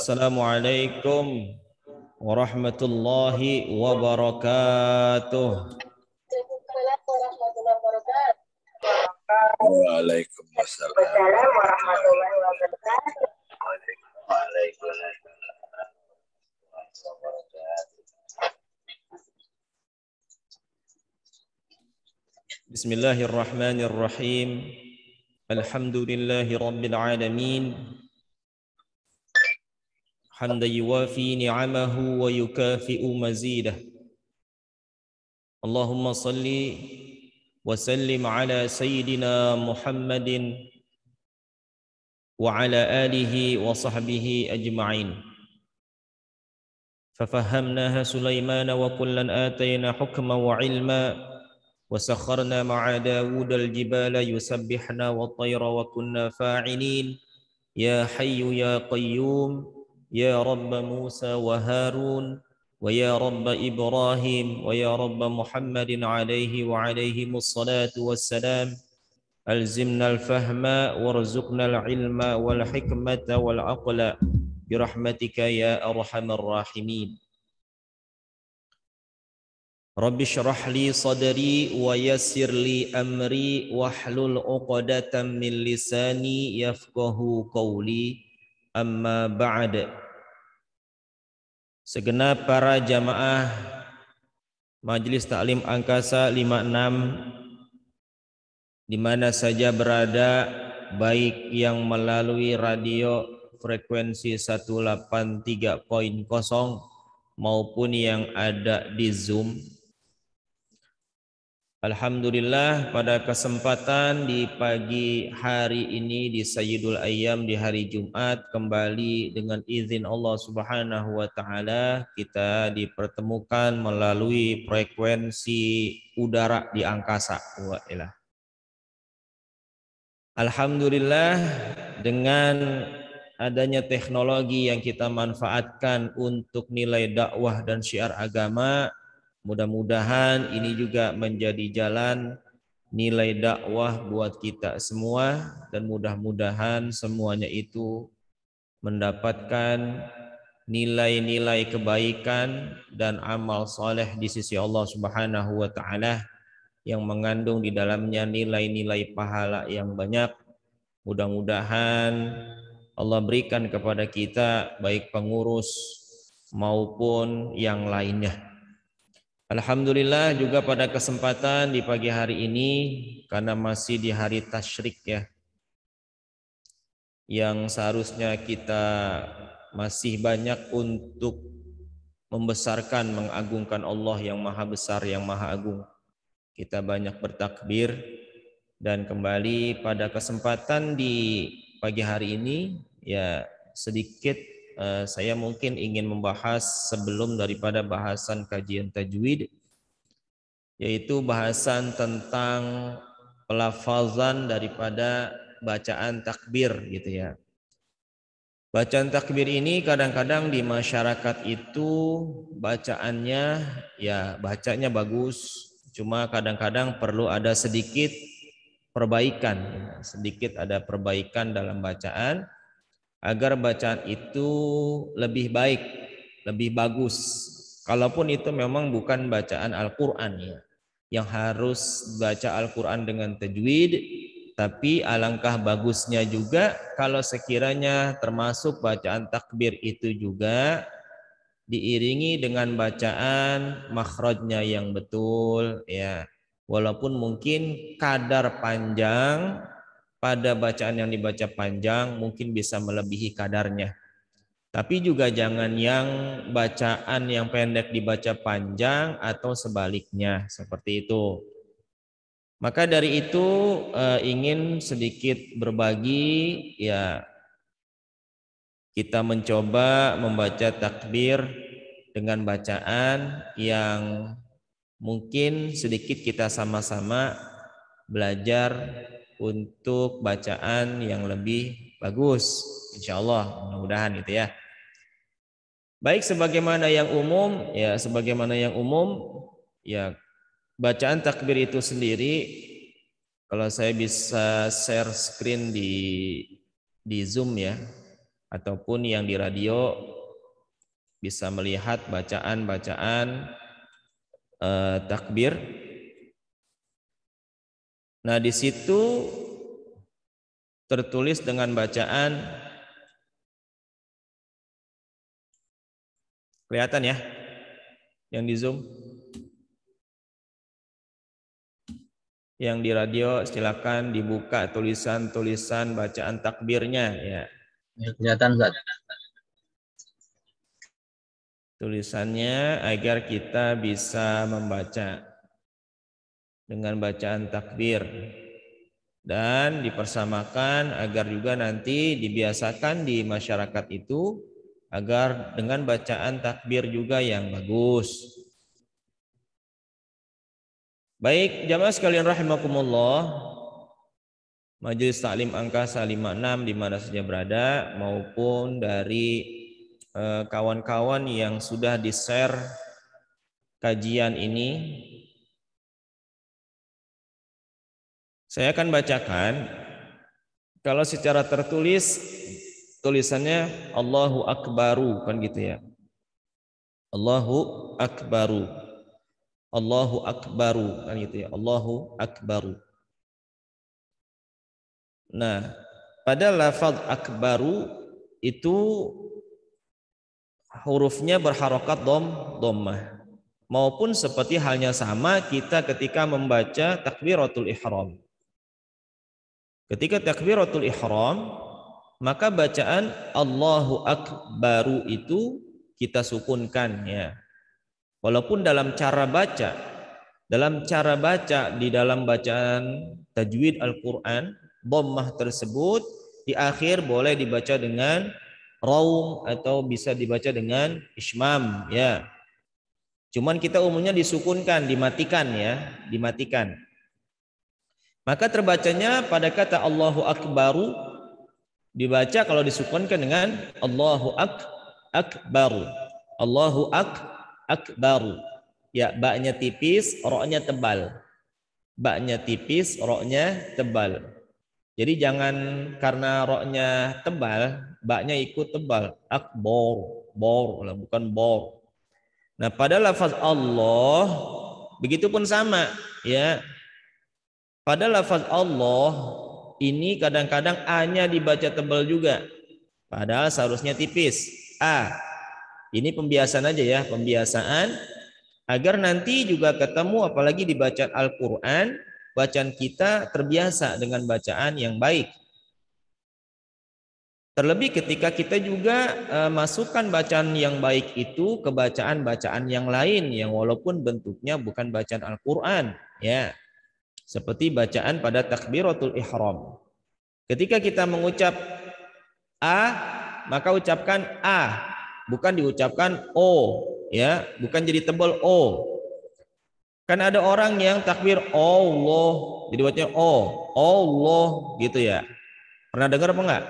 Assalamualaikum warahmatullahi wabarakatuh. Waalaikumsalam warahmatullahi wabarakatuh. Bismillahirrahmanirrahim. Alhamdulillahi rabbil alamin. Hamdan yuwafi ni'amahu wa yukafi'u mazidah. Allahumma salli wa sallim ala sayyidina Muhammadin wa ala alihi wa sahbihi ajma'in. Fafahamnaha Sulaimana wa kullan atayna hukma wa ilma wa sakharna ma'a Dawud al-jibala yusabbihna wa tayra wa kunna fa'ilin. Ya hayyu ya qayyum ya Rabb Musa wa Harun wa ya Rabb Ibrahim wa ya Rabb Muhammadin alaihi wa alaihimus salatu wassalam. Alzimna al-fahma warzuqna al-ilma wal hikmata wal aqla birahmatika ya arhamar rahimin. Rabbi syrah li sadri wa yassir li amri wahlul 'uqdatam min lisani yafqahu qawli. Amma ba'd. Segenap para jamaah Majelis Taklim Angkasa 56 di mana saja berada, baik yang melalui radio frekuensi 183.0 maupun yang ada di Zoom. Alhamdulillah, pada kesempatan di pagi hari ini di Sayyidul Ayyam di hari Jumat, kembali dengan izin Allah Subhanahu wa taala kita dipertemukan melalui frekuensi udara di angkasa. Alhamdulillah, dengan adanya teknologi yang kita manfaatkan untuk nilai dakwah dan syiar agama, mudah-mudahan ini juga menjadi jalan nilai dakwah buat kita semua, dan mudah-mudahan semuanya itu mendapatkan nilai-nilai kebaikan dan amal soleh di sisi Allah Subhanahu wa taala yang mengandung di dalamnya nilai-nilai pahala yang banyak. Mudah-mudahan Allah berikan kepada kita baik pengurus maupun yang lainnya. Alhamdulillah juga pada kesempatan di pagi hari ini, karena masih di hari tasyrik ya, yang seharusnya kita masih banyak untuk membesarkan, mengagungkan Allah yang maha besar, yang maha agung. Kita banyak bertakbir, dan kembali pada kesempatan di pagi hari ini ya sedikit saya mungkin ingin membahas sebelum daripada bahasan kajian tajwid, yaitu bahasan tentang pelafazan daripada bacaan takbir gitu ya. Bacaan takbir ini kadang-kadang di masyarakat itu bacaannya ya bacanya bagus, cuma kadang-kadang perlu ada sedikit perbaikan, sedikit ada perbaikan dalam bacaan agar bacaan itu lebih baik, lebih bagus. Kalaupun itu memang bukan bacaan Al-Quran ya, yang harus baca Al-Quran dengan tajwid, tapi alangkah bagusnya juga kalau sekiranya termasuk bacaan takbir itu juga diiringi dengan bacaan makhrajnya yang betul ya. Walaupun mungkin kadar panjang pada bacaan yang dibaca panjang mungkin bisa melebihi kadarnya. Tapi juga jangan yang bacaan yang pendek dibaca panjang atau sebaliknya, seperti itu. Maka dari itu ingin sedikit berbagi ya, kita mencoba membaca takbir dengan bacaan yang mungkin sedikit kita sama-sama belajar untuk bacaan yang lebih bagus, insyaallah, mudah-mudahan gitu ya. Baik, sebagaimana yang umum ya bacaan takbir itu sendiri, kalau saya bisa share screen di Zoom ya, ataupun yang di radio bisa melihat bacaan-bacaan takbir. Nah, di situ tertulis dengan bacaan, kelihatan ya yang di Zoom. Yang di radio silakan dibuka tulisan-tulisan bacaan takbirnya ya. Kelihatan Ustaz. Tulisannya agar kita bisa membaca dengan bacaan takbir, dan dipersamakan agar juga nanti dibiasakan di masyarakat itu agar dengan bacaan takbir juga yang bagus. Baik, jamaah sekalian rahimakumullah, Majelis Taklim Angkasa 56 di mana saja berada, maupun dari kawan-kawan yang sudah di-share kajian ini, saya akan bacakan. Kalau secara tertulis tulisannya Allahu Akbaru, kan gitu ya. Allahu Akbaru. Allahu Akbaru, kan gitu ya. Allahu Akbaru. Nah, pada lafaz akbaru itu hurufnya berharokat dhammah, maupun seperti halnya sama kita ketika membaca takbiratul ihram. Ketika takbiratul ihram, maka bacaan Allahu Akbaru itu kita sukunkan ya. Walaupun dalam cara baca di dalam bacaan tajwid Al-Qur'an, dhammah tersebut di akhir boleh dibaca dengan raum atau bisa dibaca dengan ismam ya. Cuman kita umumnya disukunkan, dimatikan ya, dimatikan. Maka terbacanya pada kata Allahu Akbaru dibaca kalau disukunkan dengan Allahu Akbaru. Allahu Akbaru. Ya, ba-nya tipis, ro-nya tebal. Ba-nya tipis, ro-nya tebal. Jadi jangan karena ro-nya tebal, ba-nya ikut tebal. Akbar, bor, bukan bor. Nah, pada lafaz Allah begitu pun sama, ya. Pada lafaz Allah ini kadang-kadang a-nya dibaca tebal juga. Padahal seharusnya tipis. A. Ini pembiasaan aja ya, pembiasaan agar nanti juga ketemu apalagi di bacaan Al-Qur'an, bacaan kita terbiasa dengan bacaan yang baik. Terlebih ketika kita juga masukkan bacaan yang baik itu ke bacaan-bacaan yang lain yang walaupun bentuknya bukan bacaan Al-Qur'an, ya. Seperti bacaan pada takbiratul ihram. Ketika kita mengucap a, maka ucapkan a, bukan diucapkan o, ya, bukan jadi tebal o. Kan ada orang yang takbir Allah, jadi bacanya o, Allah gitu ya. Pernah dengar apa enggak?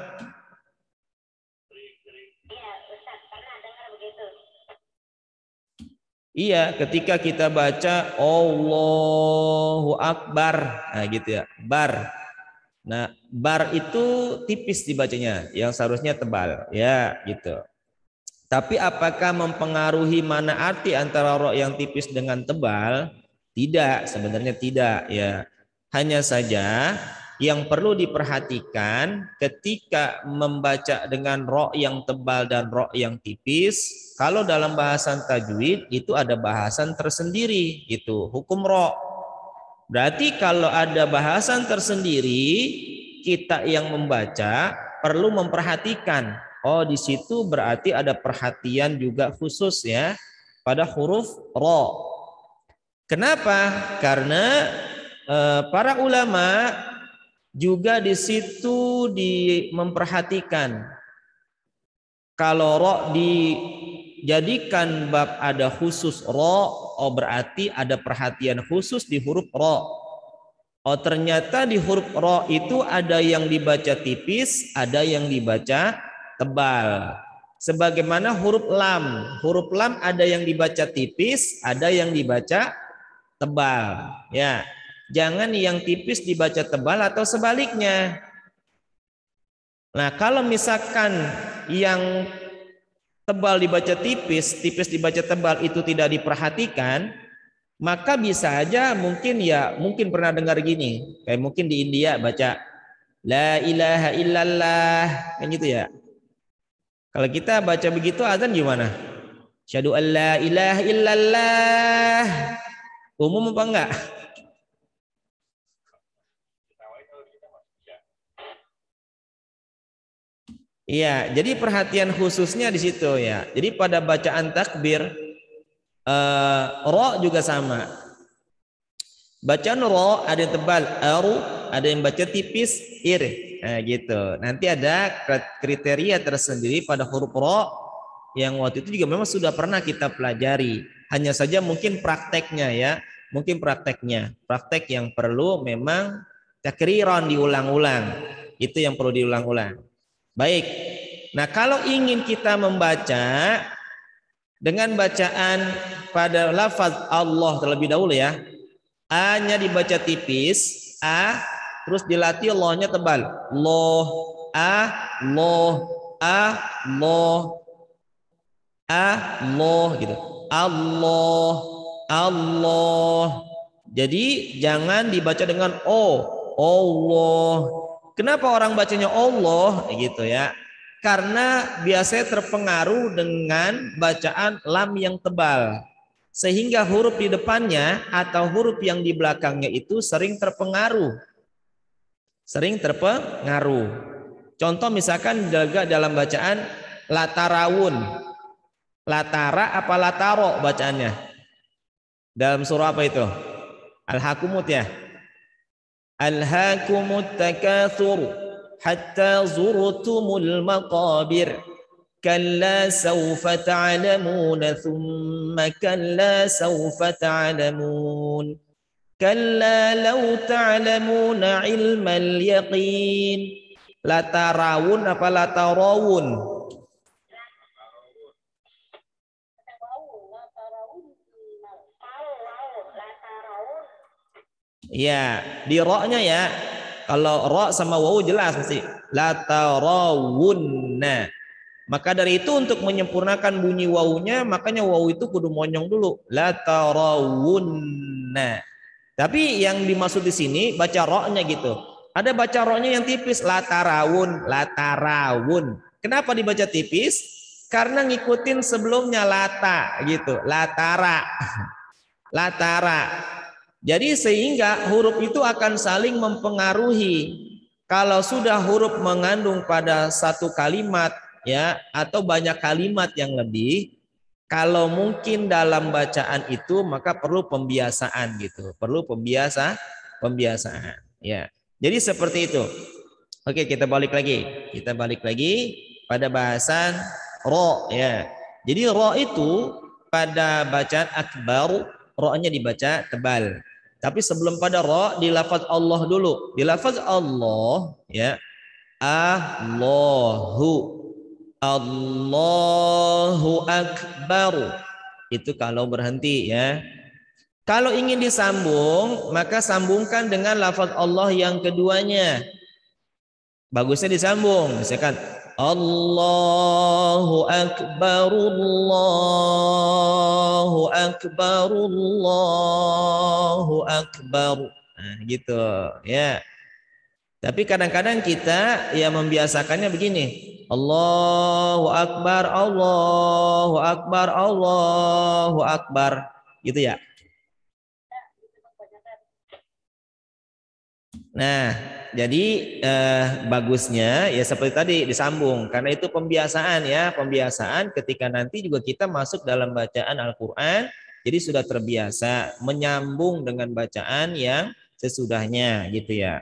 Iya, ketika kita baca Allahu Akbar, nah gitu ya, bar. Nah, bar itu tipis dibacanya, yang seharusnya tebal, ya gitu. Tapi apakah mempengaruhi mana arti antara ro yang tipis dengan tebal? Tidak, sebenarnya tidak, ya. Hanya saja yang perlu diperhatikan ketika membaca dengan ro yang tebal dan ro yang tipis, kalau dalam bahasan tajwid itu ada bahasan tersendiri gitu, hukum ro. Berarti kalau ada bahasan tersendiri, kita yang membaca perlu memperhatikan. Oh, di situ berarti ada perhatian juga khusus ya pada huruf ro. Kenapa? Karena para ulama juga di situ memperhatikan kalau ro dijadikan bab ada khusus ro, oh berarti ada perhatian khusus di huruf ro. Oh ternyata di huruf ro itu ada yang dibaca tipis, ada yang dibaca tebal. Sebagaimana huruf lam ada yang dibaca tipis, ada yang dibaca tebal. Ya, jangan yang tipis dibaca tebal atau sebaliknya. Nah, kalau misalkan yang tebal dibaca tipis, tipis dibaca tebal itu tidak diperhatikan, maka bisa aja mungkin pernah dengar gini, kayak mungkin di India baca la ilaha illallah kan gitu ya. Kalau kita baca begitu azan gimana? Syahadu an la ilaha illallah. Umum apa enggak? Iya, jadi perhatian khususnya di situ ya. Jadi pada bacaan takbir ro juga sama. Bacaan ro ada yang tebal, aru, ada yang baca tipis, ir. Nah, gitu. Nanti ada kriteria tersendiri pada huruf ro yang waktu itu juga memang sudah pernah kita pelajari. Hanya saja mungkin prakteknya ya. Mungkin prakteknya. Praktek yang perlu memang takriran diulang-ulang. Itu yang perlu diulang-ulang. Baik. Nah, kalau ingin kita membaca dengan bacaan pada lafaz Allah terlebih dahulu ya. A-nya dibaca tipis, A, terus dilatih lo-nya tebal. Lo, A, lo, A, lo, A, lo gitu. Allah, Allah. Jadi jangan dibaca dengan O, Allah. Kenapa orang bacanya Allah gitu ya? Karena biasanya terpengaruh dengan bacaan lam yang tebal. Sehingga huruf di depannya atau huruf yang di belakangnya itu sering terpengaruh. Sering terpengaruh. Contoh misalkan juga dalam bacaan latarawun. Latara apa lataro bacaannya? Dalam surah apa itu? Al-Hakumut ya. Al-Hakumut takatsur hatta zurtumul maqabir. كلا سوف تعلمون ثم كلا سوف تعلمون كلا لو تعلمون علم اليقين لا ترون apa la tarawun ya di ro-nya ya kalau ro sama wawu jelas mesti la tarawunna. Maka dari itu untuk menyempurnakan bunyi wawunya, makanya wawu itu kudu monyong dulu. La tarawunna. Tapi yang dimaksud di sini baca ro-nya gitu. Ada baca ro-nya yang tipis, la tarawun, la tarawun. Kenapa dibaca tipis? Karena ngikutin sebelumnya lata gitu, latara. Latara. Jadi sehingga huruf itu akan saling mempengaruhi. Kalau sudah huruf mengandung pada satu kalimat ya atau banyak kalimat yang lebih, kalau mungkin dalam bacaan itu maka perlu pembiasaan gitu, perlu pembiasaan ya. Jadi seperti itu. Oke, kita balik lagi pada bahasan ro ya. Jadi ro itu pada bacaan akbar ro-nya dibaca tebal. Tapi sebelum pada ro di lafaz Allah dulu. Di lafaz Allah ya. Allahu Allahu Akbar. Itu kalau berhenti ya. Kalau ingin disambung, maka sambungkan dengan lafaz Allah yang keduanya. Bagusnya disambung. Misalkan Allahu Akbar, Allahu Akbar, Allahu Akbar. Nah, gitu ya. Tapi kadang-kadang kita ya membiasakannya begini. Allahu Akbar, Allahu Akbar, Allahu Akbar. Gitu ya. Nah, jadi bagusnya ya seperti tadi disambung. Karena itu pembiasaan ya. Pembiasaan ketika nanti juga kita masuk dalam bacaan Al-Quran. Jadi sudah terbiasa menyambung dengan bacaan yang sesudahnya gitu ya.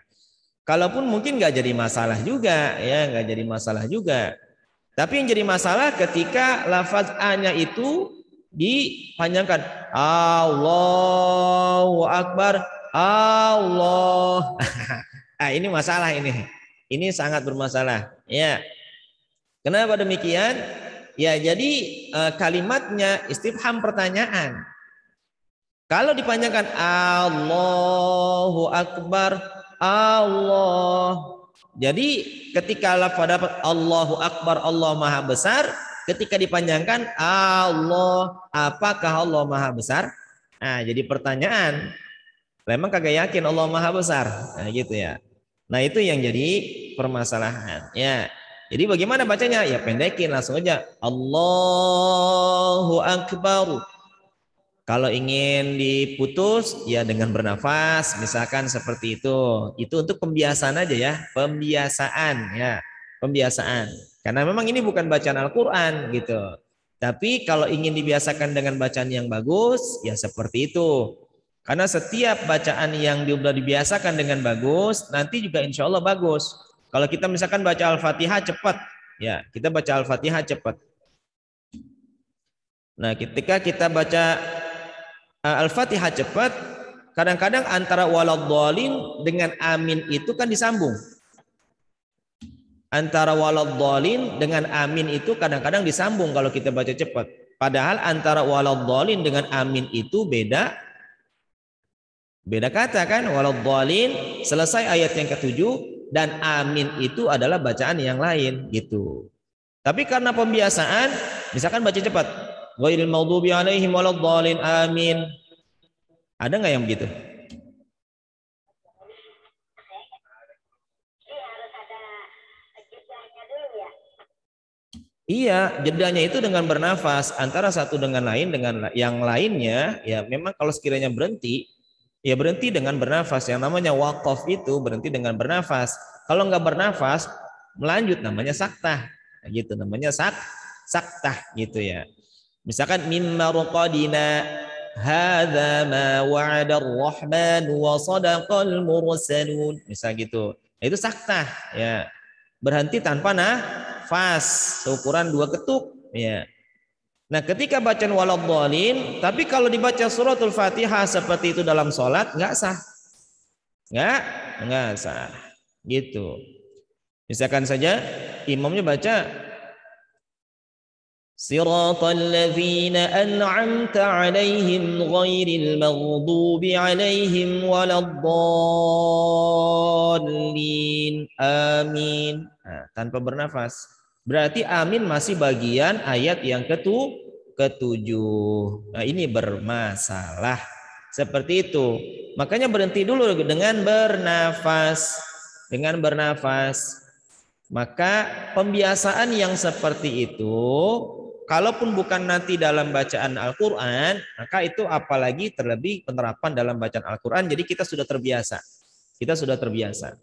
Kalaupun mungkin nggak jadi masalah juga ya, nggak jadi masalah juga. Tapi yang jadi masalah ketika lafaz A-nya itu dipanjangkan. Allahu Akbar, Allah. Ah, ini masalah ini. Ini sangat bermasalah. Ya. Kenapa demikian? Ya, jadi kalimatnya istifham pertanyaan. Kalau dipanjangkan Allahu Akbar, Allah, Jadi ketika pada Allahu Akbar, Allah Maha Besar, ketika dipanjangkan Allah, apakah Allah Maha Besar? Nah, jadi pertanyaan, memang kagak yakin Allah Maha Besar. Nah, gitu ya. Nah, itu yang jadi permasalahan. Ya. Jadi bagaimana bacanya? Ya pendekin langsung aja. Allahu Akbar. Kalau ingin diputus, ya dengan bernafas, misalkan seperti itu. Itu untuk pembiasaan aja ya, pembiasaan ya, pembiasaan. Karena memang ini bukan bacaan Al-Quran gitu. Tapi kalau ingin dibiasakan dengan bacaan yang bagus, ya seperti itu. Karena setiap bacaan yang sudah dibiasakan dengan bagus, nanti juga insya Allah bagus. Kalau kita misalkan baca Al-Fatihah cepat, ya kita baca Al-Fatihah cepat. Nah, ketika kita baca Al-Fatihah cepat, kadang-kadang antara waladhdallin dengan amin itu kan disambung. Antara waladhdallin dengan amin itu kadang-kadang disambung kalau kita baca cepat. Padahal antara waladhdallin dengan amin itu beda kata kan. Waladhdallin selesai ayat yang ke-7 dan amin itu adalah bacaan yang lain gitu. Tapi karena pembiasaan, misalkan baca cepat, ghairil maghdubi alaihim waladhdallin amin. Ada nggak yang begitu? Iya, jedanya itu dengan bernafas antara satu dengan lain dengan yang lainnya. Ya memang kalau sekiranya berhenti, ya berhenti dengan bernafas. Yang namanya waqaf itu berhenti dengan bernafas. Kalau nggak bernafas, melanjut namanya saktah. Nah, gitu namanya saktah gitu ya. Misalkan mimma ruqadina hadza ma wa'ada ar-rahman wa sadaqal mursalun. Misal gitu. Nah, itu saktah ya. Berhenti tanpa nafas, seukuran 2 ketuk ya. Nah, ketika bacaan waladhdallin, tapi kalau dibaca suratul Fatihah seperti itu dalam sholat nggak sah. Nggak sah. Gitu. Misalkan saja imamnya baca Siratal ladzina an'amta 'alaihim ghairil maghdubi 'alaihim waladdallin. Amin. Nah, tanpa bernafas. Berarti amin masih bagian ayat yang ke-7. Nah, ini bermasalah. Seperti itu. Makanya berhenti dulu dengan bernafas. Dengan bernafas. Maka pembiasaan yang seperti itu, kalaupun bukan nanti dalam bacaan Al-Quran, maka itu apalagi terlebih penerapan dalam bacaan Al-Quran. Jadi kita sudah terbiasa. Kita sudah terbiasa.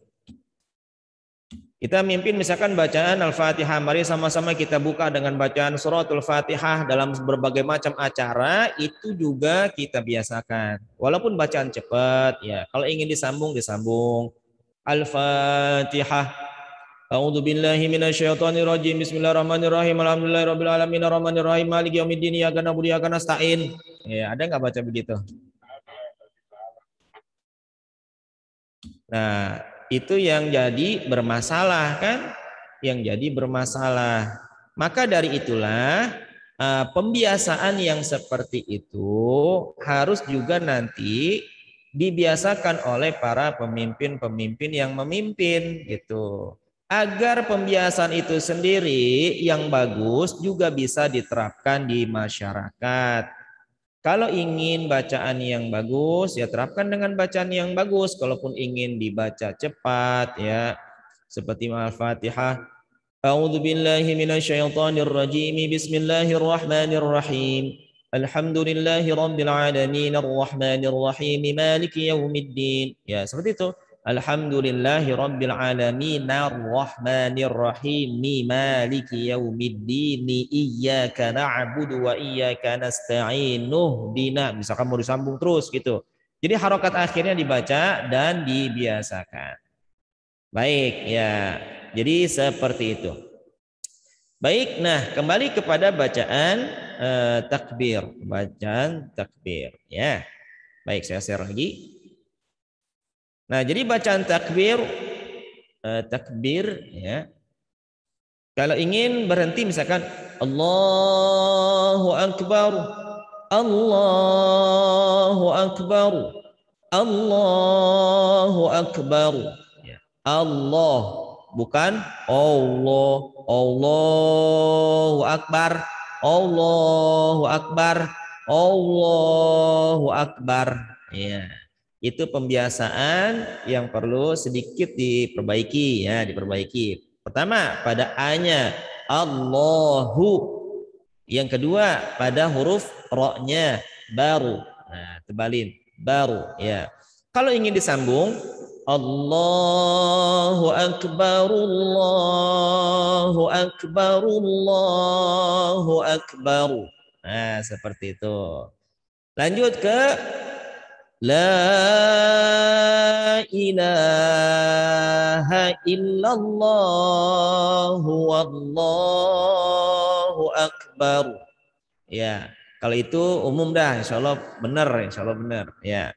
Kita mimpin misalkan bacaan Al-Fatihah. Mari sama-sama kita buka dengan bacaan suratul Fatihah dalam berbagai macam acara. Itu juga kita biasakan. Walaupun bacaan cepat, ya. Kalau ingin disambung, disambung. Al-Fatihah. A'udzu billahi minasyaitonir rajim. Bismillahirrahmanirrahim. Alhamdulillahirabbil alamin arrahmanir rahim maliki yaumiddin iyyaka na'budu wa iyyaka nasta'in. Ya, ada enggak baca begitu? Nah, itu yang jadi bermasalah kan? Yang jadi bermasalah. Maka dari itulah pembiasaan yang seperti itu harus juga nanti dibiasakan oleh para pemimpin-pemimpin yang memimpin gitu. Agar pembiasaan itu sendiri yang bagus juga bisa diterapkan di masyarakat. Kalau ingin bacaan yang bagus, ya terapkan dengan bacaan yang bagus. Kalaupun ingin dibaca cepat, ya seperti Al-Fatihah. A'udzu billahi minasyaitonir rajim. Bismillahirrahmanirrahim. Alhamdulillahi rabbil alamin arrahmanir rahim maliki yaumiddin. Ya, seperti itu. Alhamdulillahi rabbil alamin arrahmanir rahim maliki yaumiddin iyyaka na'budu wa iyyaka nasta'in ihdina. Misalkan mau disambung terus gitu. Jadi harokat akhirnya dibaca dan dibiasakan. Baik ya. Jadi seperti itu. Baik, nah kembali kepada bacaan takbir. Bacaan takbir ya. Baik, saya share lagi. Nah, jadi bacaan takbir ya. Kalau ingin berhenti misalkan Allahu Akbar, Allahu Akbar, Allahu Akbar. Ya. Allah bukan Allah. Allahu Akbar, Allahu Akbar, Allahu Akbar. Ya, itu pembiasaan yang perlu sedikit diperbaiki ya, diperbaiki. Pertama pada A-nya Allahu. Yang kedua pada huruf ro-nya baru. Nah, tebalin baru ya. Kalau ingin disambung Allahu Akbar, Allahu Akbar, Allahu Akbar. Nah, seperti itu. Lanjut ke La ilaha illallah wallahu akbar. Ya, kalau itu umum dah, insya Allah benar, insya Allah benar. Ya.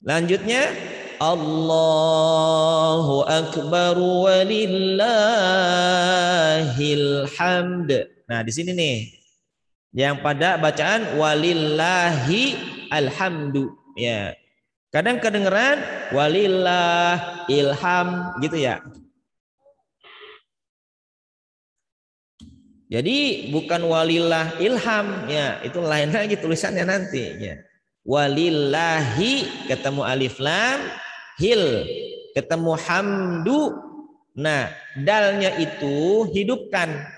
Lanjutnya Allahu akbar walillahil hamd. Nah, di sini nih yang pada bacaan walillahi alhamdu ya. Kadang kedengeran walillah ilham gitu ya. Jadi bukan walillah ilham ya, itu lain lagi tulisannya nanti ya. Walillahi ketemu alif lam, hil ketemu hamdu. Nah, dalnya itu hidupkan.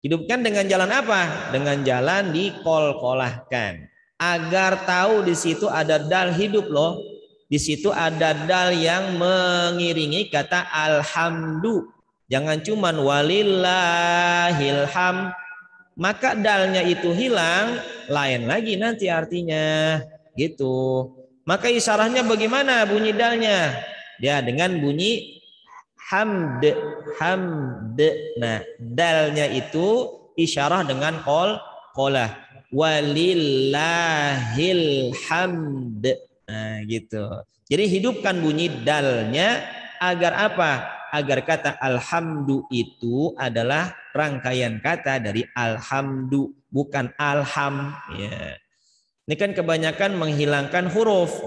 Hidupkan dengan jalan apa? Dengan jalan dikol-kolahkan. Agar tahu di situ ada dal hidup loh. Di situ ada dal yang mengiringi kata alhamdu. Jangan cuman walillahilham. Maka dalnya itu hilang, lain lagi nanti artinya. Gitu. Maka isyarahnya bagaimana bunyi dalnya? Ya, dengan bunyi hamd, hamd. Nah, dalnya itu isyarah dengan qolah. Walillahil hamd. Nah, gitu. Jadi hidupkan bunyi dalnya agar apa? Agar kata alhamdu itu adalah rangkaian kata dari alhamdu, bukan alham. Ya. Ini kan kebanyakan menghilangkan huruf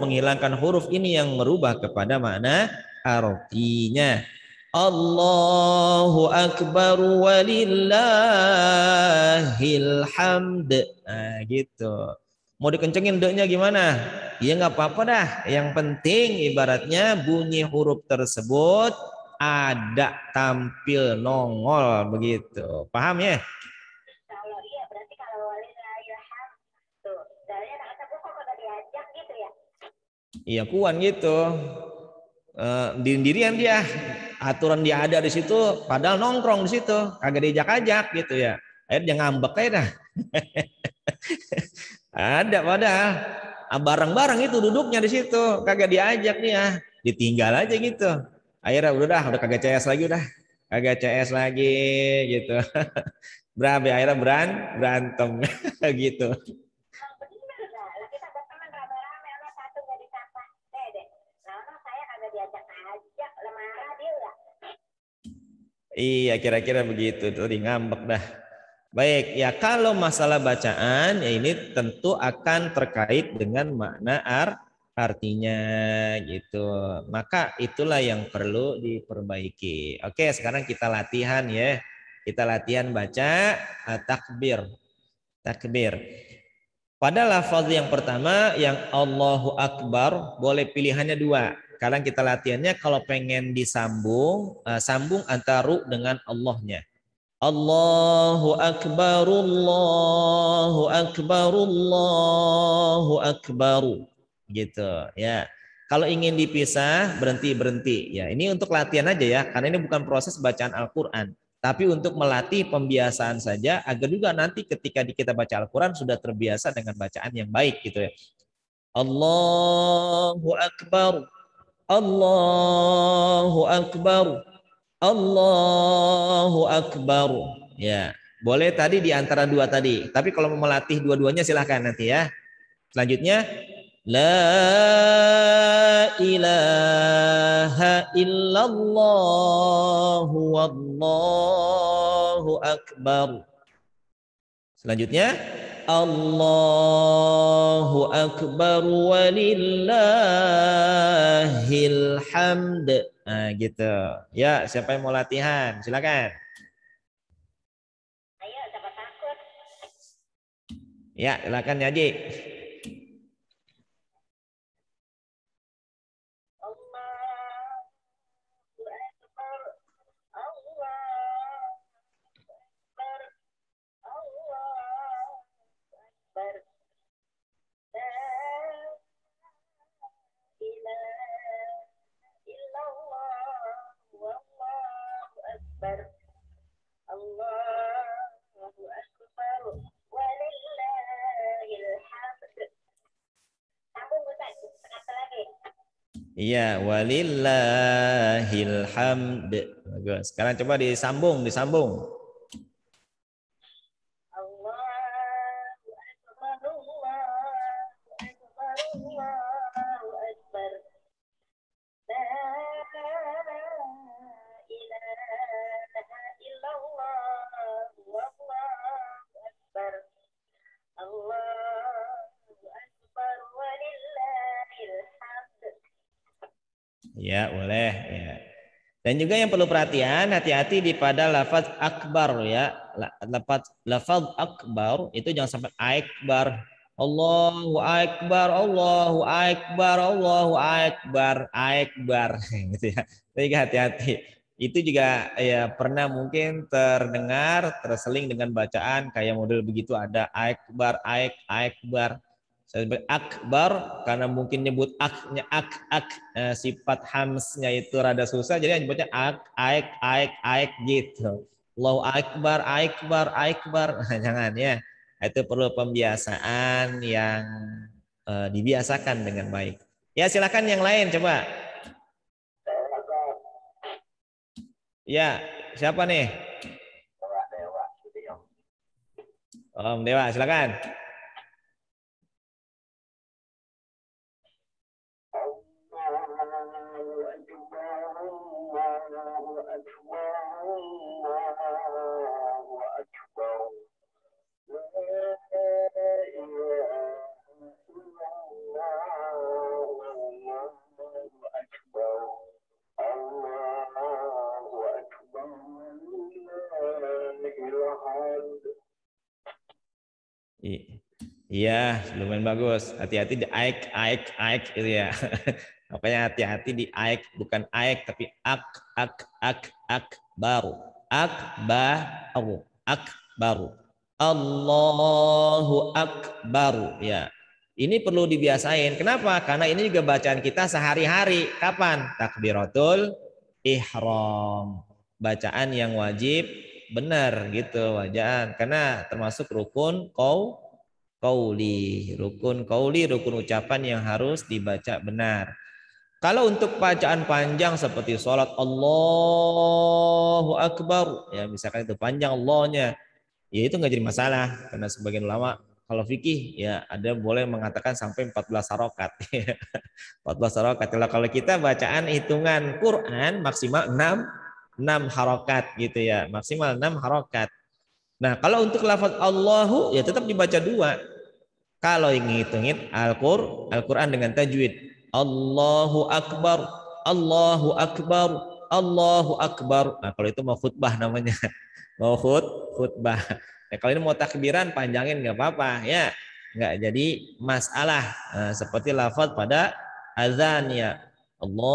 ini yang merubah kepada makna artinya. Allahu akbar walillahil hamd. Nah, gitu. Mau dikencengin de-nya gimana? Ya nggak apa-apa dah. Yang penting ibaratnya bunyi huruf tersebut ada tampil nongol begitu. Paham ya? Kalau iya berarti kalau walillahil hamd tuh, dalnya kata gua kok kagak diajak gitu ya. Iya kuan gitu. Diri-dirian dia, aturan dia ada di situ, padahal nongkrong di situ, kagak diajak-ajak gitu ya. Akhirnya ngambek aja dah. Ada padahal bareng-bareng itu duduknya di situ, kagak diajak nih ya, ditinggal aja gitu. Akhirnya udah kagak CS lagi udah, kagak CS lagi gitu. Berapa akhirnya berantem gitu. Iya kira-kira begitu tuh ngambek dah. Baik ya, kalau masalah bacaan ya ini tentu akan terkait dengan makna artinya gitu. Maka itulah yang perlu diperbaiki. Oke, sekarang kita latihan ya. Kita latihan baca takbir. Takbir. Pada lafaz yang pertama yang Allahu Akbar boleh pilihannya dua. Sekarang kita latihannya kalau pengen disambung, sambung antara ru dengan Allahnya. Allahu Akbar, Allahu Akbar, Allahu Akbar. Gitu ya. Kalau ingin dipisah berhenti. Ya, ini untuk latihan aja ya, karena ini bukan proses bacaan Al-Qur'an, tapi untuk melatih pembiasaan saja agar juga nanti ketika kita baca Al-Qur'an sudah terbiasa dengan bacaan yang baik gitu ya. Allahu Akbar. Allahu Akbar. Allahu Akbar. Ya, boleh tadi di antara dua tadi. Tapi kalau mau melatih dua-duanya silahkan nanti ya. Selanjutnya La ilaha illallah wallahu akbar. Selanjutnya Allahu akbar walillahil hamd. Nah, gitu. Ya, siapa yang mau latihan? Silakan. Ayo, siapa takut? Ya, silakan ya, Ji. Allahu Akbar. Allah Akbar. Allah Akbar. La ilaha illallah. Wallahu Akbar. Allahu Akbar. Walillahil hamd. Sambung Ustaz, kata lagi. Iya, walillahil hamd. Bagus. Sekarang coba disambung. Allahu Akbar. Allahu Akbar. Allahu Akbar. La ilaha illallah. Wallahu Akbar. Allahu Akbar. Walillahil hamd. Ya, boleh. Ya. Dan juga yang perlu perhatian, hati-hati di pada lafaz akbar ya. Lafaz akbar itu jangan sampai akbar. Allahu akbar, Allahu akbar, Allahu akbar, akbar gitu ya. Jadi hati-hati. Itu juga ya pernah mungkin terdengar terseling dengan bacaan kayak model begitu, ada akbar, akbar. Akbar karena mungkin nyebut aknya sifat hamsnya itu rada susah, jadi nyebutnya ak gitu. Allahu akbar, akbar, akbar. Jangan ya. Itu perlu pembiasaan yang dibiasakan dengan baik. Ya, silakan yang lain coba. Ya, siapa nih? Om Dewa, silakan. Iya, lumayan bagus. Hati-hati di aik gitu ya. Makanya hati-hati di aik, bukan aik tapi ak baru. Ak baru. Allahu akbar ya. Ini perlu dibiasain. Kenapa? Karena ini juga bacaan kita sehari-hari. Kapan? Takbiratul ihram. Bacaan yang wajib benar gitu bacaan. Karena termasuk rukun qauli, rukun ucapan yang harus dibaca benar. Kalau untuk bacaan panjang seperti sholat Allahu Akbar, ya misalkan itu panjang Allahnya, ya itu nggak jadi masalah. Karena sebagian ulama kalau fikih ya ada boleh mengatakan sampai 14 harokat. 14 harokat. Kalau kita bacaan hitungan Quran maksimal 6 harokat gitu ya, maksimal 6 harokat. Nah kalau untuk lafaz Allahu ya tetap dibaca 2. Kalau ngitungin Al-Quran dengan tajwid, Allahu Akbar, Allahu Akbar, Allahu Akbar. Nah, kalau itu mau khutbah namanya, mau khutbah. Nah, kalau ini mau takbiran panjangin nggak apa-apa, ya, nggak jadi masalah. Nah, seperti lafaz pada azan ya, Allahu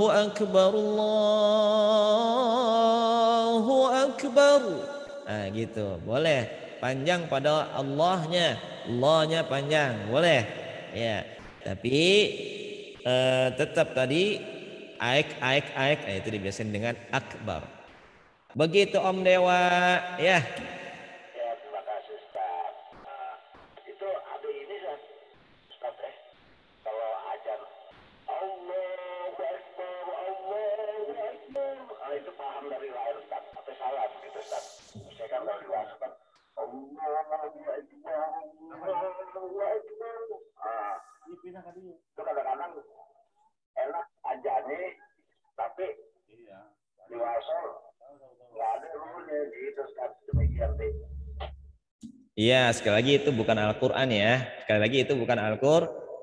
Akbar, Allahu Akbar. Nah, gitu. Boleh panjang pada Allahnya panjang, boleh. Ya. Tapi tetap tadi aik itu dibiasakan dengan akbar. Begitu Om Dewa, ya. Ya, terima kasih Ustaz. Itu ada ini Ustaz kalau ajan Allahu Akbar, Allahu Akbar. Itu paham dari lahir Ustaz. Atau salah begitu Ustaz. Saya kan dari luar Ustaz. Allahu Akbar, Allahu Akbar. Itu kadang-kadang enak ajannya, tapi di wasol nggak ada rule gitu Ustaz. Demikian Iya, sekali lagi itu bukan Al-Quran ya. Sekali lagi itu bukan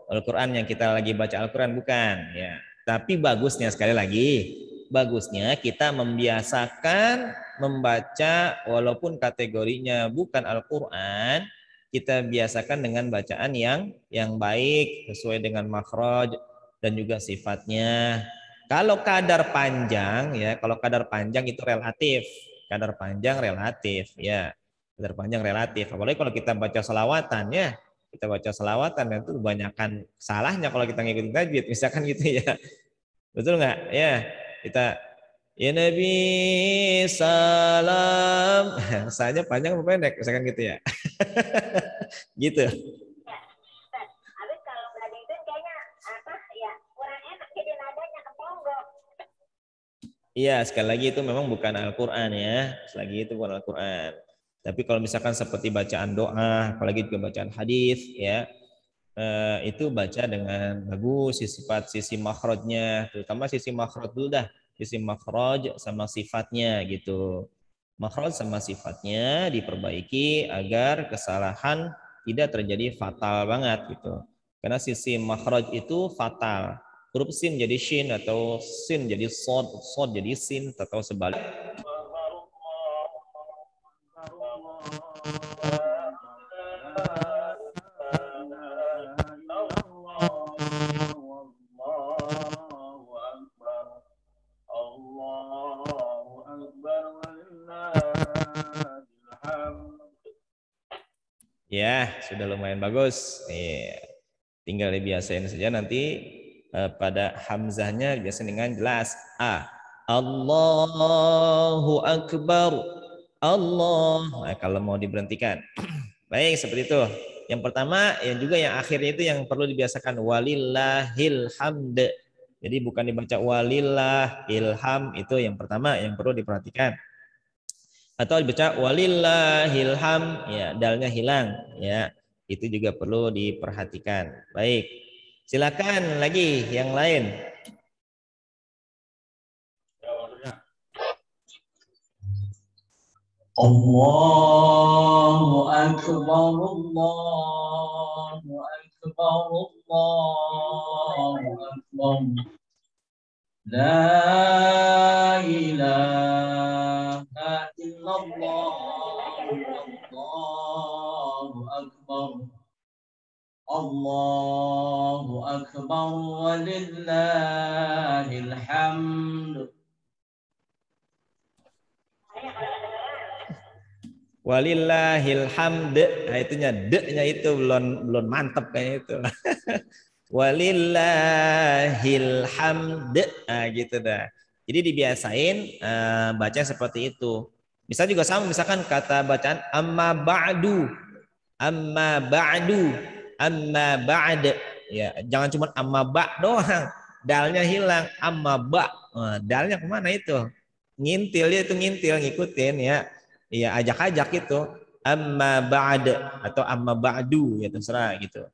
Al-Quran yang kita lagi baca Al-Quran bukan ya. Tapi bagusnya sekali lagi, bagusnya kita membiasakan membaca walaupun kategorinya bukan Al-Quran, kita biasakan dengan bacaan yang baik sesuai dengan makhraj dan juga sifatnya. Kalau kadar panjang ya, kalau kadar panjang itu relatif. Kadar panjang relatif ya. Kadar panjang relatif. Apalagi kalau kita baca selawatan ya, kita baca selawatan itu kebanyakan salahnya kalau kita ngikutin tajwid misalkan gitu ya, betul nggak ya, kita ya Nabi salam saja panjang atau pendek misalkan gitu ya. Gitu Ya, Ustaz. Habis kalau nggak diituin kayaknya apa ya kurang enak jadi nadanya keponggok. iya, sekali lagi itu memang bukan Al-Quran ya, sekali lagi itu bukan Al-Quran. Tapi kalau misalkan seperti bacaan doa, apalagi juga bacaan hadis ya, itu baca dengan bagus sisi makhrajnya, terutama sisi makhraj dulu dah, sisi makhraj sama sifatnya gitu. Makhraj sama sifatnya diperbaiki agar kesalahan tidak terjadi fatal banget gitu. Karena sisi makhraj itu fatal. Huruf sin jadi shin atau sin jadi sod, sod jadi sin atau sebalik. Ya, sudah lumayan bagus. Tinggal dibiasain saja nanti pada hamzahnya biasa dengan jelas a. Allahu Akbar. Allah. Nah, kalau mau diberhentikan. Baik, seperti itu. Yang pertama, yang juga yang akhirnya itu yang perlu dibiasakan walillahil hamd. Jadi bukan dibaca walillah ilham, itu yang pertama yang perlu diperhatikan. Atau dibaca walillahil ham, ya dalnya hilang ya. Itu juga perlu diperhatikan. Baik. Silakan lagi yang lain. Allahu Akbar, Allahu Akbar, Allahu Akbar. La ilaha illallah, Allahu Akbar. Allahu Akbar walillahil hamd. Walillahil hamd. Nah, itunya de-nya itu belum mantep kayaknya itu. Walillahil hamd. Nah, gitu dah. Jadi dibiasain baca seperti itu. Bisa juga sama misalkan kata bacaan amma ba'du. Amma ba'du. Amma ba'd. Ya, jangan cuma amma ba' doang. Dalnya hilang, amma ba'. Nah, dalnya kemana itu? Ngintil dia itu ngintil ngikutin ya. Iya, ajak-ajak itu amma ba'd atau amma ba'du ya terserah gitu.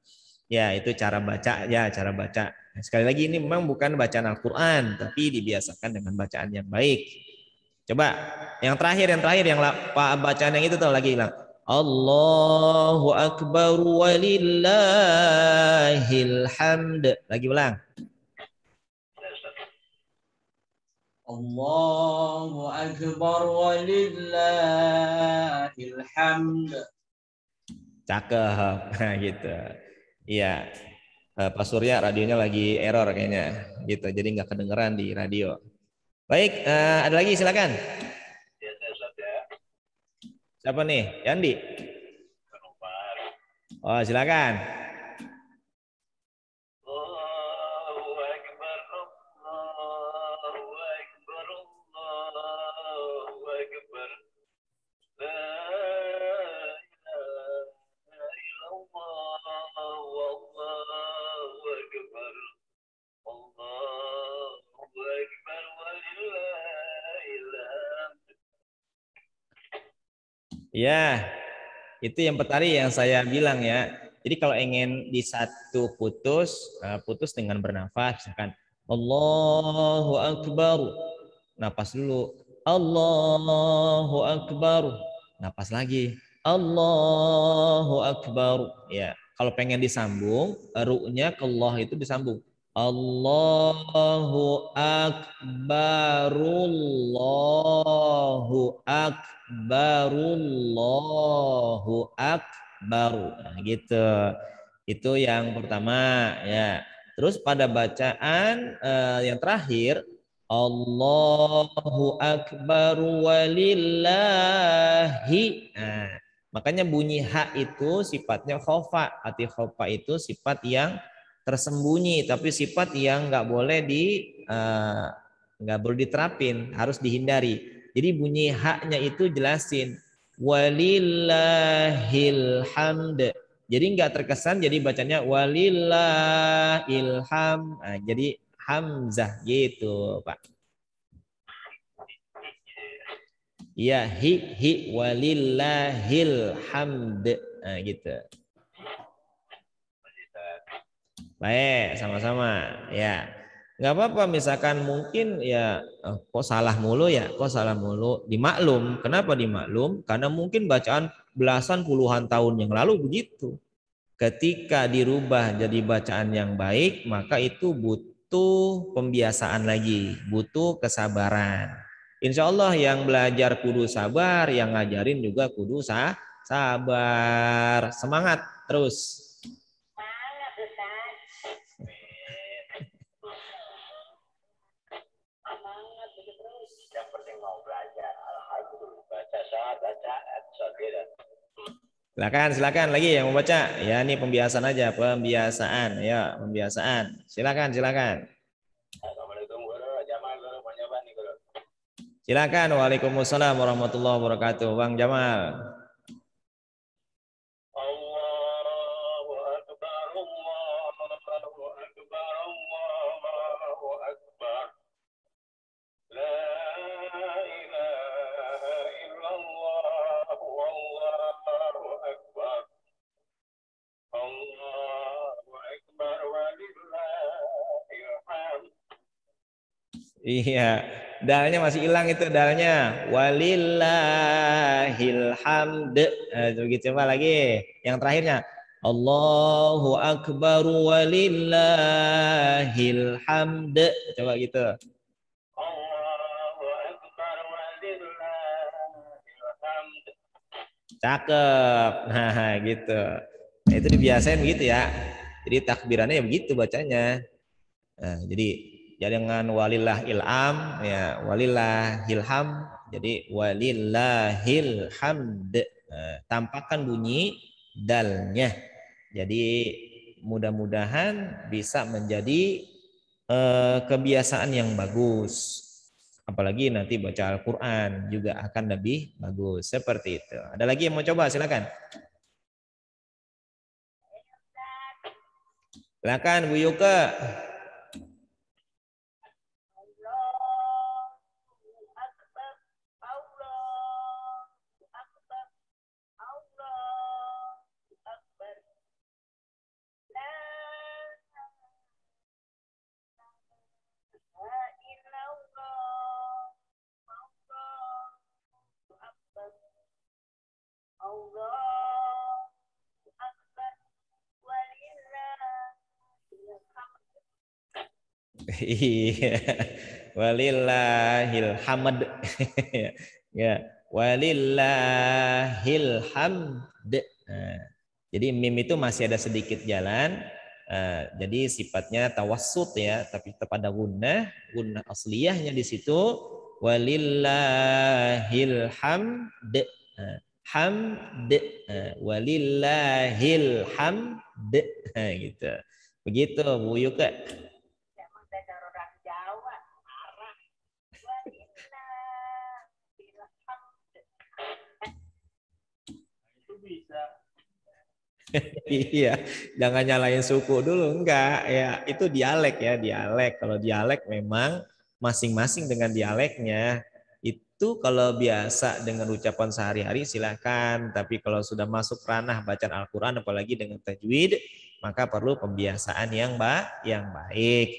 Ya, itu cara baca ya, cara baca. Nah, sekali lagi ini memang bukan bacaan Al-Qur'an, tapi dibiasakan dengan bacaan yang baik. Coba yang terakhir yang bacaan yang itu tuh lagi bilang Allahu akbar walillahil hamd. Lagi ulang. Allahu Akbar walillahil hamd. Cakep. Nah, gitu. Iya. Pak Surya radionya lagi error kayaknya gitu. Jadi nggak kedengeran di radio. Baik, ada lagi silakan. Siapa nih? Yandi. Oh, silakan. Ya, itu yang tadi yang saya bilang ya. Jadi kalau ingin di satu putus dengan bernafas, misalkan Allahu Akbar, napas dulu. Allahu Akbar, napas lagi. Allahu Akbar, ya. Kalau pengen disambung, ru-nya ke Allah itu disambung. Allahu akbarullahu akbarullahu akbaru. Nah, gitu. Itu yang pertama ya. Terus pada bacaan yang terakhir Allahu akbar walillahi. Nah, makanya bunyi ha itu sifatnya khofa. Arti khofa itu sifat yang tersembunyi, tapi sifat yang nggak boleh diterapin, harus dihindari. Jadi bunyi haknya itu jelasin walillahil hamd. Jadi nggak terkesan, jadi bacanya walillahilham. Nah, jadi hamzah gitu, Pak. Ya, hi walillahil hamd. Nah, gitu. Baik, sama-sama. Ya, nggak apa-apa. Misalkan mungkin ya, kok salah mulu ya, kok salah mulu. Dimaklum. Kenapa dimaklum? Karena mungkin bacaan belasan puluhan tahun yang lalu begitu. Ketika dirubah jadi bacaan yang baik, maka itu butuh pembiasaan lagi, butuh kesabaran. Insya Allah yang belajar kudu sabar, yang ngajarin juga kudu sabar. Semangat terus. Semangat, Ustaz. Semangat begitu terus. Yang penting mau belajar. Alhamdulillah. Baca saat, baca saat. Silakan lagi yang mau baca. Ya, ini pembiasaan aja, pembiasaan. Ya, pembiasaan. Silakan. Assalamualaikum guru, Jamal guru, mau nyoba nih guru. Silakan. Waalaikumsalam warahmatullahi wabarakatuh. Bang Jamal. Allahu Akbar, Allahu Akbar, Allahu Akbar. La ilaha illallah, Allahu Akbar. Allahu Akbar walillahil hamd. Iya, dalnya masih hilang itu dalnya. Walillahil hamd. Begitu coba lagi. Yang terakhirnya Allahu akbar walillahil hamd. Coba gitu. Allahu Akbar walillahil hamd. Cakep. Nah, gitu. Nah, itu dibiasain begitu ya. Jadi takbirannya ya begitu bacanya. Nah, jadi jangan walillahil am ya, walillahil ham. Jadi walillahil hamd. Nah, tampakkan bunyi dalnya. Jadi mudah-mudahan bisa menjadi kebiasaan yang bagus. Apalagi nanti baca Al-Quran juga akan lebih bagus. Seperti itu. Ada lagi yang mau coba? Silakan. Silakan Bu Yuka. Iya, walillahil hamd. Ya, walillahil hamd. Nah, jadi mim itu masih ada sedikit jalan. Jadi sifatnya tawassut ya, tapi pada gunnah asliyahnya di situ walillahil hamd. Hamd, walillahil hamd. Gitu. Begitu Bu Yuka. Iya, jangan nyalain suku dulu, enggak ya, itu dialek ya, dialek. Kalau dialek memang masing-masing dengan dialeknya. Itu kalau biasa dengan ucapan sehari-hari silakan, tapi kalau sudah masuk ranah bacaan Al-Qur'an apalagi dengan tajwid, maka perlu pembiasaan yang baik.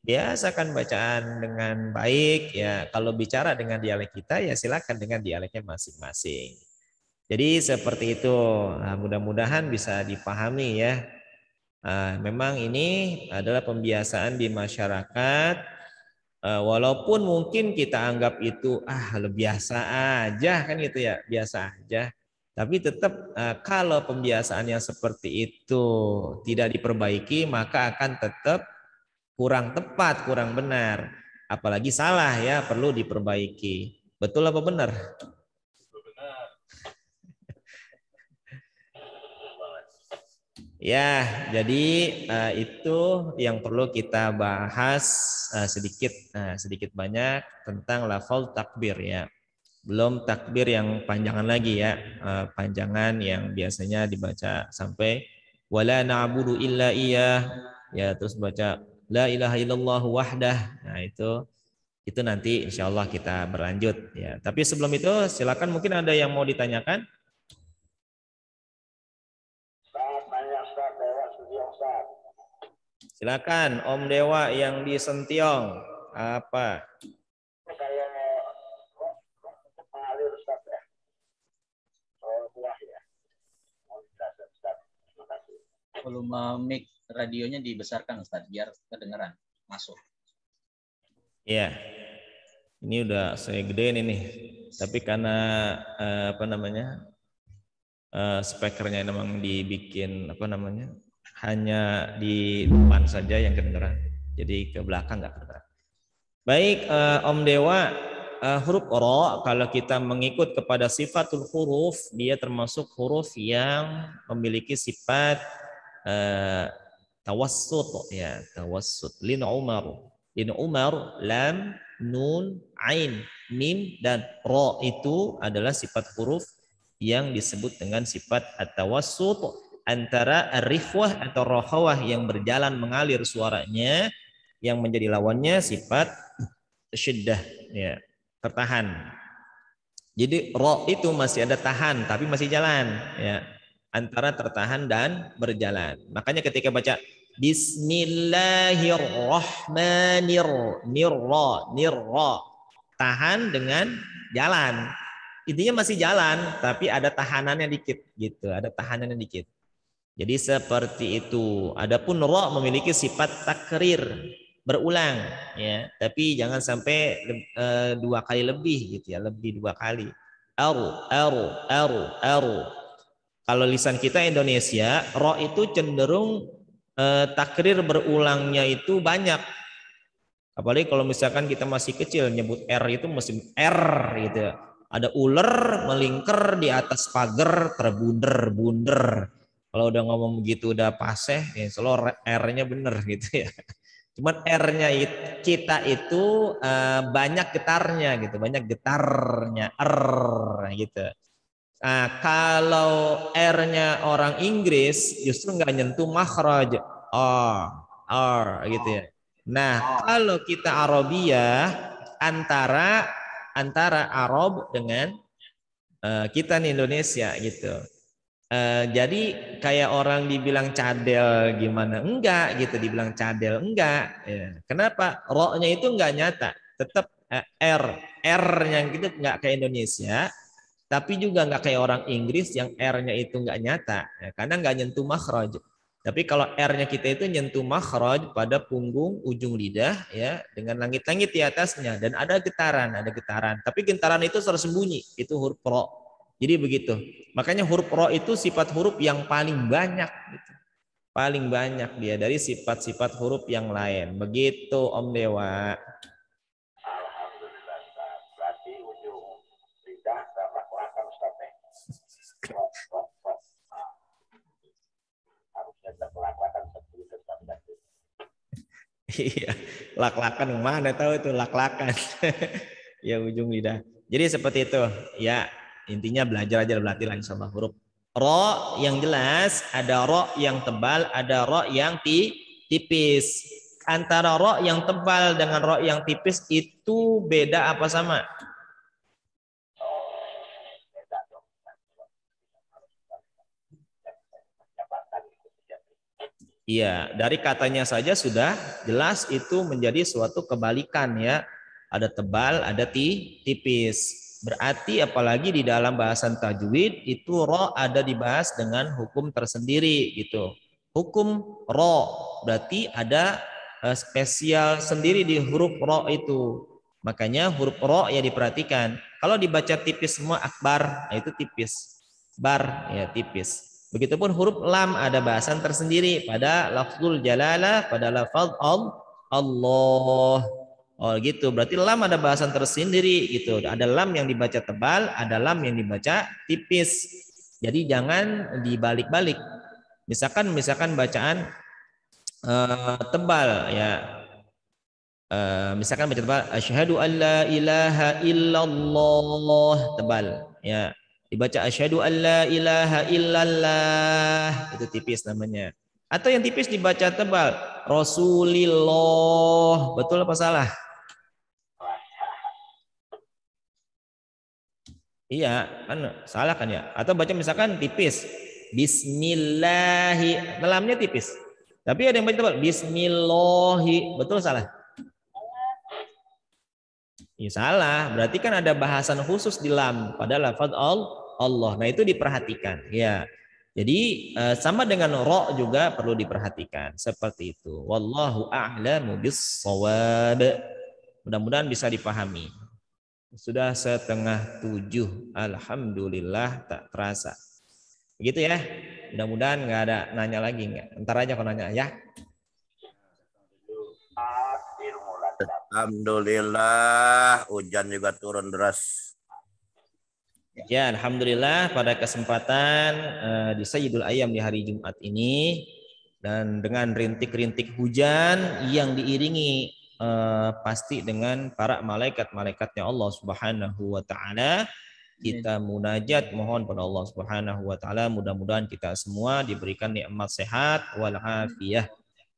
Biasakan bacaan dengan baik ya. Kalau bicara dengan dialek kita ya silakan dengan dialeknya masing-masing. Jadi seperti itu. Nah, mudah-mudahan bisa dipahami ya. Memang ini adalah pembiasaan di masyarakat. Walaupun mungkin kita anggap itu biasa aja kan gitu ya, biasa aja. Tapi tetap kalau pembiasaannya seperti itu tidak diperbaiki, maka akan tetap kurang tepat, kurang benar. Apalagi salah ya, perlu diperbaiki. Betul apa benar? Ya, jadi itu yang perlu kita bahas sedikit banyak tentang lafal takbir ya. Belum takbir yang panjangan lagi ya, panjangan yang biasanya dibaca sampai wala na'budu illa iya, ya terus baca la ilaha illallah wahdah. Nah itu nanti insya Allah kita berlanjut ya. Tapi sebelum itu silakan mungkin ada yang mau ditanyakan. Silakan Om Dewa yang di Sentiong. Apa? Volume mic radionya dibesarkan Ustaz biar kedengeran masuk. Iya. Ini udah saya gedein ini. Tapi karena speakernya memang dibikin hanya di depan saja yang kedengeran. Jadi ke belakang nggak kedengeran. Baik, Om Dewa, huruf ro kalau kita mengikut kepada sifatul huruf, dia termasuk huruf yang memiliki sifat tawassut ya, tawassut. Lin Umar, lam, nun, ain, mim dan ro itu adalah sifat huruf yang disebut dengan sifat at-tawassut antara ar-rifwah atau rohawah yang berjalan mengalir suaranya, yang menjadi lawannya sifat syiddah ya, tertahan. Jadi ro itu masih ada tahan tapi masih jalan ya, antara tertahan dan berjalan. Makanya ketika baca Bismillahirrahmanirrahim, tahan dengan jalan. Intinya masih jalan tapi ada tahanannya dikit gitu, ada tahanannya dikit. Jadi seperti itu. Adapun ro memiliki sifat takrir, berulang ya, tapi jangan sampai 2 kali lebih gitu ya, lebih 2 kali. Aru. Kalau lisan kita Indonesia, ro itu cenderung takrir berulangnya itu banyak. Apalagi kalau misalkan kita masih kecil nyebut R itu mesti R gitu. Ada ular melingkar di atas pagar terbunder-bunder. Kalau udah ngomong begitu udah paseh, ya selalu R-nya bener gitu ya. Cuman R-nya kita itu banyak getarnya gitu, banyak getarnya R gitu. Nah, kalau R-nya orang Inggris justru nggak nyentuh makhraj R gitu ya. Nah, kalau kita Arabia antara Arab dengan kita nih Indonesia gitu. Jadi kayak orang dibilang cadel gimana enggak gitu, dibilang cadel enggak ya. Kenapa? Ro-nya itu enggak nyata, tetap R-nya gitu enggak kayak Indonesia, tapi juga enggak kayak orang Inggris yang R-nya itu enggak nyata ya, karena enggak nyentuh makhraj. Tapi kalau R-nya kita itu nyentuh makhraj pada punggung ujung lidah ya, dengan langit-langit di atasnya dan ada getaran, tapi getaran itu tersembunyi, itu huruf ro. Jadi begitu. Makanya huruf ro itu sifat huruf yang paling banyak gitu. Paling banyak dia dari sifat-sifat huruf yang lain. Begitu Om Dewa. Alhamdulillah Ustaz. Berarti ujung lidah lak-lakan Ustaz. Harusnya lak-lakan seperti itu Ustaz. Iya, lak-lakan mana tahu itu lak-lakan. Ya ujung lidah. Jadi seperti itu. Ya, intinya belajar aja, berlatih lah insyaallah huruf. Ro yang jelas, ada ro yang tebal, ada ro yang tipis. Antara ro yang tebal dengan ro yang tipis itu beda apa sama? Iya, dari katanya saja sudah jelas itu menjadi suatu kebalikan ya. Ada tebal, ada tipis. Berarti apalagi di dalam bahasan tajwid itu ro ada dibahas dengan hukum tersendiri gitu. Hukum ro berarti ada spesial sendiri di huruf ro itu. Makanya huruf ro ya diperhatikan. Kalau dibaca tipis semua akbar, nah itu tipis. Bar ya tipis. Begitupun huruf lam ada bahasan tersendiri pada lafzul jalalah, pada lafaz Allah. Oh gitu, berarti lam ada bahasan tersendiri gitu. Ada lam yang dibaca tebal, ada lam yang dibaca tipis. Jadi jangan dibalik-balik. Misalkan bacaan tebal ya. Misalkan baca tebal, asyhadu an la ilaha illallah, tebal ya. Dibaca asyhadu an la ilaha illallah, itu tipis namanya. Atau yang tipis dibaca tebal, Rasulillah, betul apa salah? Iya, kan salah kan ya? Atau baca misalkan tipis, Bismillahi, lamnya tipis. Tapi ada yang baca tebal, Bismillahi, betul salah? Iya salah, berarti kan ada bahasan khusus di lam pada lafaz Allah. Nah itu diperhatikan, ya. Jadi sama dengan ro juga perlu diperhatikan seperti itu. Wallahu a'lamu bis-shawab. Mudah-mudahan bisa dipahami. Sudah 6:30. Alhamdulillah tak terasa. Begitu ya. Mudah-mudahan nggak ada nanya lagi nggak. Ntar aja kalau nanya ya. Alhamdulillah hujan juga turun deras. Ya, alhamdulillah pada kesempatan di Sayyidul Ayyam di hari Jumat ini dan dengan rintik-rintik hujan yang diiringi pasti dengan para malaikat-malaikatnya Allah Subhanahu wa taala, kita munajat mohon pada Allah Subhanahu wa taala mudah-mudahan kita semua diberikan nikmat sehat wal afiyah.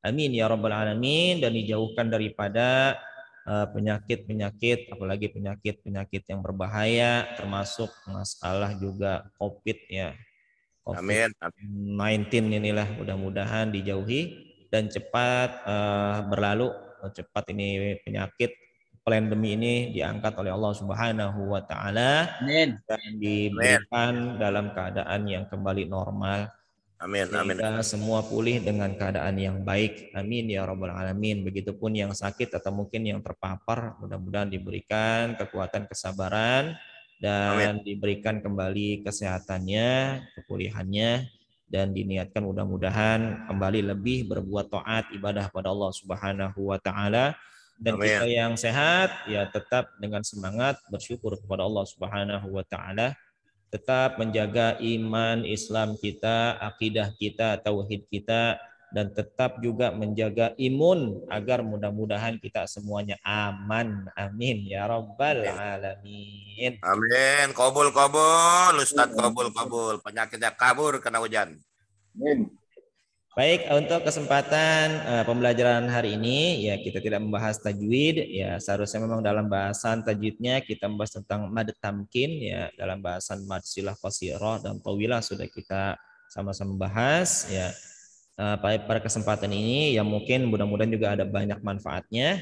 Amin ya rabbal alamin, dan dijauhkan daripada penyakit-penyakit, apalagi penyakit-penyakit yang berbahaya, termasuk masalah juga COVID ya. COVID-19 inilah mudah-mudahan dijauhi dan cepat berlalu, cepat ini penyakit pandemi ini diangkat oleh Allah Subhanahu wa taala dan diberikan dalam keadaan yang kembali normal. Amin, amin. Sehingga semua pulih dengan keadaan yang baik. Amin ya rabbal alamin. Begitupun yang sakit atau mungkin yang terpapar, mudah-mudahan diberikan kekuatan kesabaran dan diberikan kembali kesehatannya, kepulihannya, dan diniatkan mudah-mudahan kembali lebih berbuat taat ibadah pada Allah Subhanahu wa taala. Dan kita yang sehat ya tetap dengan semangat bersyukur kepada Allah Subhanahu wa taala, tetap menjaga iman Islam kita, akidah kita, tauhid kita, dan tetap juga menjaga imun agar mudah-mudahan kita semuanya aman. Amin ya rabbal alamin. Amin. Kabul Ustadz, kabul. Penyakitnya kabur kena hujan. Amin. Baik, untuk kesempatan pembelajaran hari ini ya kita tidak membahas tajwid ya, seharusnya memang dalam bahasan tajwidnya kita membahas tentang mad tamkin ya, dalam bahasan mad silah qasirah dan tawilah sudah kita sama-sama bahas ya. Pada kesempatan ini yang mungkin mudah-mudahan juga ada banyak manfaatnya,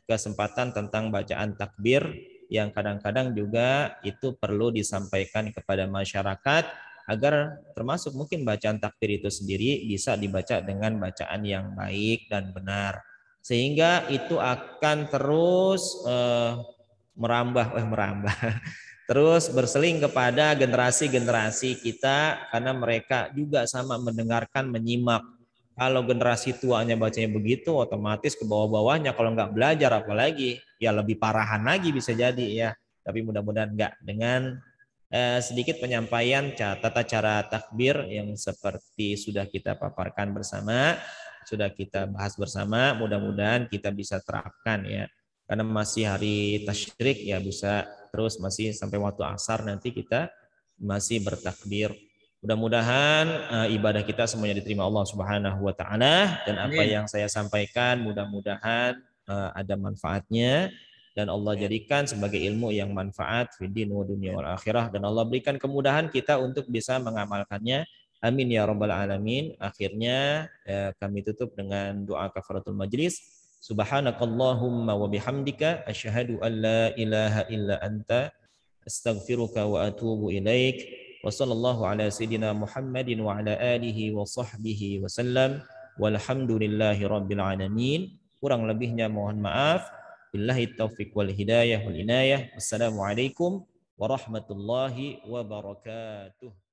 kesempatan tentang bacaan takbir yang kadang-kadang juga itu perlu disampaikan kepada masyarakat agar termasuk mungkin bacaan takbir itu sendiri bisa dibaca dengan bacaan yang baik dan benar, sehingga itu akan terus merambah terus berseling kepada generasi-generasi kita, karena mereka juga sama mendengarkan, menyimak. Kalau generasi tuanya bacanya begitu, otomatis ke bawah-bawahnya kalau nggak belajar apalagi ya lebih parahan lagi bisa jadi ya. Tapi mudah-mudahan nggak, dengan sedikit penyampaian tata cara takbir yang seperti sudah kita paparkan bersama, sudah kita bahas bersama, mudah-mudahan kita bisa terapkan ya. Karena masih hari tasyrik ya, bisa terus masih sampai waktu asar nanti kita masih bertakbir. Mudah-mudahan ibadah kita semuanya diterima Allah Subhanahu wa taala, dan apa yang saya sampaikan mudah-mudahan ada manfaatnya, dan Allah jadikan sebagai ilmu yang manfaat fid din wa dunya wal akhirah, dan Allah berikan kemudahan kita untuk bisa mengamalkannya. Amin ya rabbal alamin. Akhirnya kami tutup dengan doa kafaratul majlis. Subhanakallahumma wa bihamdika asyhadu an la ilaha illa anta astaghfiruka wa atubu ilaik. Wa sallallahu ala sayyidina Muhammadin wa ala alihi wa sahbihi wasallam. Walhamdulillahi rabbil alamin. Kurang lebihnya mohon maaf. Billahi taufiq wal hidayah wal inayah. Wassalamualaikum warahmatullahi wabarakatuh.